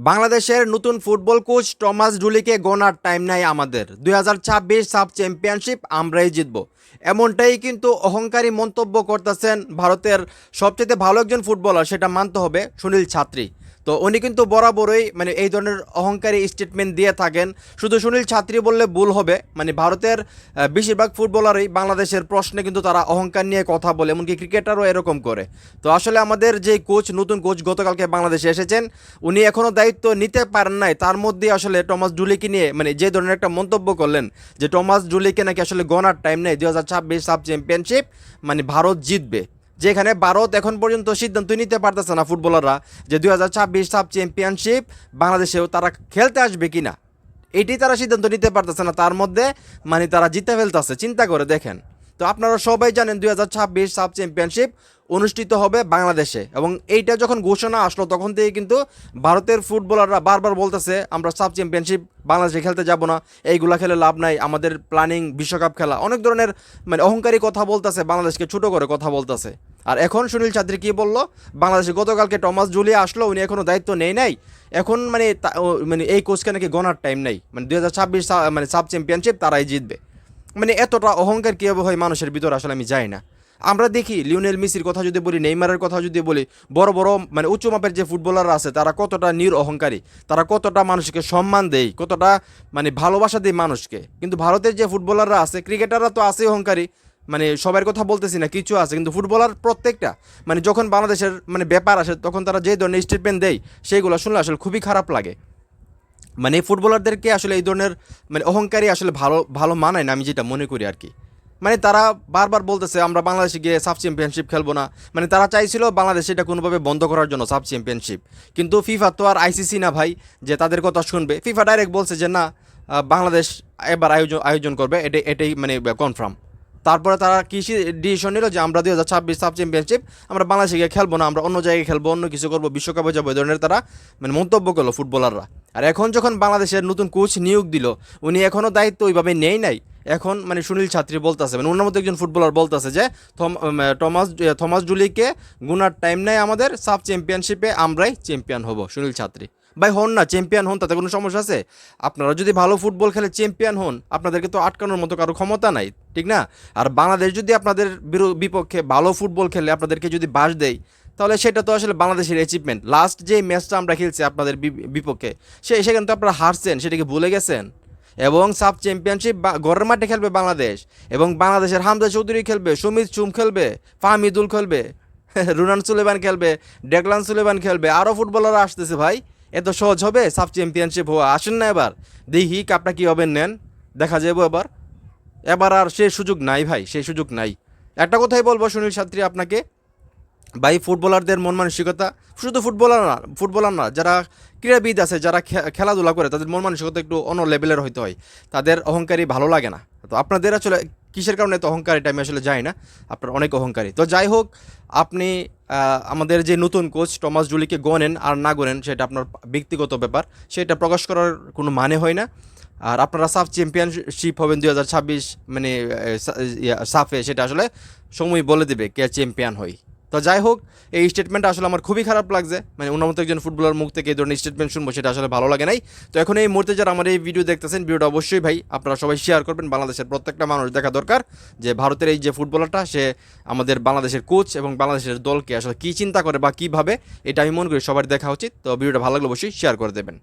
বাংলাদেশের নতুন football coach Thomas ডুলিকে গোনার টাইম নাই আমাদের 2026 সাব চ্যাম্পিয়নশিপ আমরাই জিতব এমনটাই কিন্তু অহংকারী মন্তব্য করতেছেন ভারতের সবচেয়ে ভালো একজন ফুটবলার, সেটা মানতে হবে, সুনীল ছাত্রী। তো উনি কিন্তু বরাবরই এই ধরনের অহংকারী স্টেটমেন্ট দিয়ে থাকেন। শুধু সুনীল ছাত্রী বললে ভুল হবে, ভারতের বেশিরভাগ ফুটবলারই বাংলাদেশের প্রশ্নে কিন্তু তারা অহংকার নিয়ে কথা বলে, এমনকি ক্রিকেটারও এরকম করে। তো আসলে আমাদের যে কোচ, নতুন কোচ গতকালকে বাংলাদেশে এসেছেন, উনি এখনও দায়িত্ব নিতে পারেন নাই। তার মধ্যে আসলে টমাস ডুলিকে নিয়ে যে ধরনের একটা মন্তব্য করলেন যে টমাস ডুলিকে নাকি আসলে গনার টাইম নেই, 2026 সাব চ্যাম্পিয়নশিপ ভারত জিতবে। যেখানে ভারত এখন পর্যন্ত সিদ্ধান্ত নিতে পারতেছে না ফুটবলাররা যে 2026 সাব চ্যাম্পিয়নশিপ বাংলাদেশেও তারা খেলতে আসবে কিনা, এটি তারা সিদ্ধান্ত নিতে পারতেছে না। তার মধ্যে তারা জিতে ফেলতেছে, চিন্তা করে দেখেন। তো আপনারা সবাই জানেন 2026 সাব চ্যাম্পিয়নশিপ অনুষ্ঠিত হবে বাংলাদেশে, এবং এইটা যখন ঘোষণা আসলো তখন থেকে কিন্তু ভারতের ফুটবলাররা বারবার বলতেছে আমরা সাব চ্যাম্পিয়নশিপ বাংলাদেশে খেলতে যাব না, এইগুলা খেলে লাভ নাই, আমাদের প্ল্যানিং বিশ্বকাপ খেলা, অনেক ধরনের অহংকারী কথা বলতেছে, বাংলাদেশকে ছোট করে কথা বলতেছে। আর এখন সুনীল ছাত্রী কী বললো, বাংলাদেশে গতকালকে টমাস জুলি আসলো, উনি এখনও দায়িত্ব নেই নাই, এখন এই কোচকে নাকি গনার টাইম নেই, 2026 সাব চ্যাম্পিয়নশিপ তারাই জিতবে। এতটা অহংকার কীভাবে হয় মানুষের ভিতরে আসলে আমি যাই না। আমরা দেখি লিওনেল মেসির কথা যদি বলি, নেইমারের কথা যদি বলি, বড় বড় উচ্চ মাপের যে ফুটবলাররা আছে তারা কতটা অহংকারী, তারা কতটা মানুষকে সম্মান দেয়, কতটা ভালোবাসা দেয় মানুষকে। কিন্তু ভারতের যে ফুটবলাররা আছে, ক্রিকেটাররা তো আছে অহংকারী, সবার কথা বলতেছি না, কিছু আছে, কিন্তু ফুটবলার প্রত্যেকটা যখন বাংলাদেশের ব্যাপার আসে তখন তারা যে ধরনের স্টেটমেন্ট দেয় সেইগুলো শুনলে আসলে খুবই খারাপ লাগে। ফুটবলারদেরকে আসলে এই ধরনের অহংকারী আসলে ভালো ভালো মানায় না, আমি যেটা মনে করি আর কি। তারা বারবার বলতেছে আমরা বাংলাদেশে গিয়ে সাব চ্যাম্পিয়নশিপ খেলবো না, তারা চাইছিল বাংলাদেশে এটা কোনোভাবে বন্ধ করার জন্য সাব চ্যাম্পিয়নশিপ। কিন্তু ফিফা তো আর আইসিসি না ভাই যে তাদের কথা শুনবে। ফিফা ডাইরেক্ট বলছে যে না, বাংলাদেশ এবার আয়োজন করবে, এটাই কনফার্ম। তারপরে তারা কি ডিসিশন নিল যে আমরা 2026 সাব চ্যাম্পিয়নশিপ আমরা বাংলাদেশে গিয়ে খেলবো না, আমরা অন্য জায়গায় খেলবো, অন্য কিছু করবো, বিশ্বকাপে যাবো, এই ধরনের তারা মন্তব্য করলো ফুটবলাররা। আর এখন যখন বাংলাদেশের নতুন কোচ নিয়োগ দিল, উনি এখনও দায়িত্ব ওইভাবে নেই নাই। এখন সুনীল ছাত্রী বলতেছে, ওনার মতো একজন ফুটবলার বলতেছে যে থমাস ডুলিকে গুনার টাইম নেই আমাদের, সাব চ্যাম্পিয়নশিপে আমরাই চ্যাম্পিয়ন হব। সুনীল ছাত্রী ভাই হন না, চ্যাম্পিয়ন হন, তাতে কোনো সমস্যা আছে? আপনারা যদি ভালো ফুটবল খেলে চ্যাম্পিয়ন হন, আপনাদেরকে তো আটকানোর মতো কারো ক্ষমতা নাই, ঠিক না? আর বাংলাদেশ যদি আপনাদের বিপক্ষে ভালো ফুটবল খেলে আপনাদেরকে যদি বাস দেয়, তাহলে সেটা তো আসলে বাংলাদেশের অ্যাচিভমেন্ট। লাস্ট যে ম্যাচটা আমরা খেলছি আপনাদের বিপক্ষে, সেখানে তো আপনারা হারছেন, সেটাকে ভুলে গেছেন। এবং সাব চ্যাম্পিয়নশিপ ঘরের মাঠে খেলবে বাংলাদেশ, এবং বাংলাদেশের হামজা চৌধুরী খেলবে, সুমিত চুম খেলবে, ফাহমিদুল খেলবে, রুনান সুলেমান খেলবে, ডেকলান সুলেমান খেলবে, আরও ফুটবলাররা আসতেছে ভাই। এত সহজ হবে সাব চ্যাম্পিয়নশিপ হওয়া? আসেন না এবার, দেখি কাপটা কী হবে, নেন, দেখা যাবো এবার। এবার আর সে সুযোগ নাই ভাই, সেই সুযোগ নাই। একটা কথাই বলবো সুনীল ছাত্রী আপনাকে, ভাই ফুটবলারদের মন মানসিকতা, শুধু ফুটবলার না, যারা ক্রীড়াবিদ আছে, যারা খেলাধুলা করে, তাদের মন মানসিকতা একটু অন্য লেভেলের হইতে হয়। তাদের অহংকারী ভালো লাগে না। তো আপনাদের আসলে কিসের কারণে তো অহংকারীটা আমি আসলে যাই না, আপনার অনেক অহংকারী। তো যাই হোক, আপনি আমাদের যে নতুন কোচ টমাস ডুলিকে গনেন আর না গনেন সেটা আপনার ব্যক্তিগত ব্যাপার, সেটা প্রকাশ করার কোনো মানে হয় না। আর আপনারা সাফ চ্যাম্পিয়নশিপ হবেন 2026 সাফে, সেটা আসলে সময় বলে দেবে কে চ্যাম্পিয়ন হয়। তো যাই হোক, এই স্টেটমেন্টটা আসলে আমার খুবই খারাপ লাগছে, ওনার মতো একজন ফুটবলার মুখ থেকে এই ধরনের স্টেটমেন্ট শুনবো, সেটা আসলে ভালো লাগে নাই। তো এখন এই মুহূর্তে যারা আমার এই ভিডিও দেখতেছেন, ভিডিওটা অবশ্যই ভাই আপনারা সবাই শেয়ার করবেন। বাংলাদেশের প্রত্যেকটা মানুষ দেখা দরকার যে ভারতের এই যে ফুটবলারটা, সে আমাদের বাংলাদেশের কোচ এবং বাংলাদেশের দলকে আসলে কী চিন্তা করে বা কীভাবে, এটা আমি মনে করি সবার দেখা উচিত। তো ভিডিওটা ভালো লাগলে অবশ্যই শেয়ার করে দেবেন।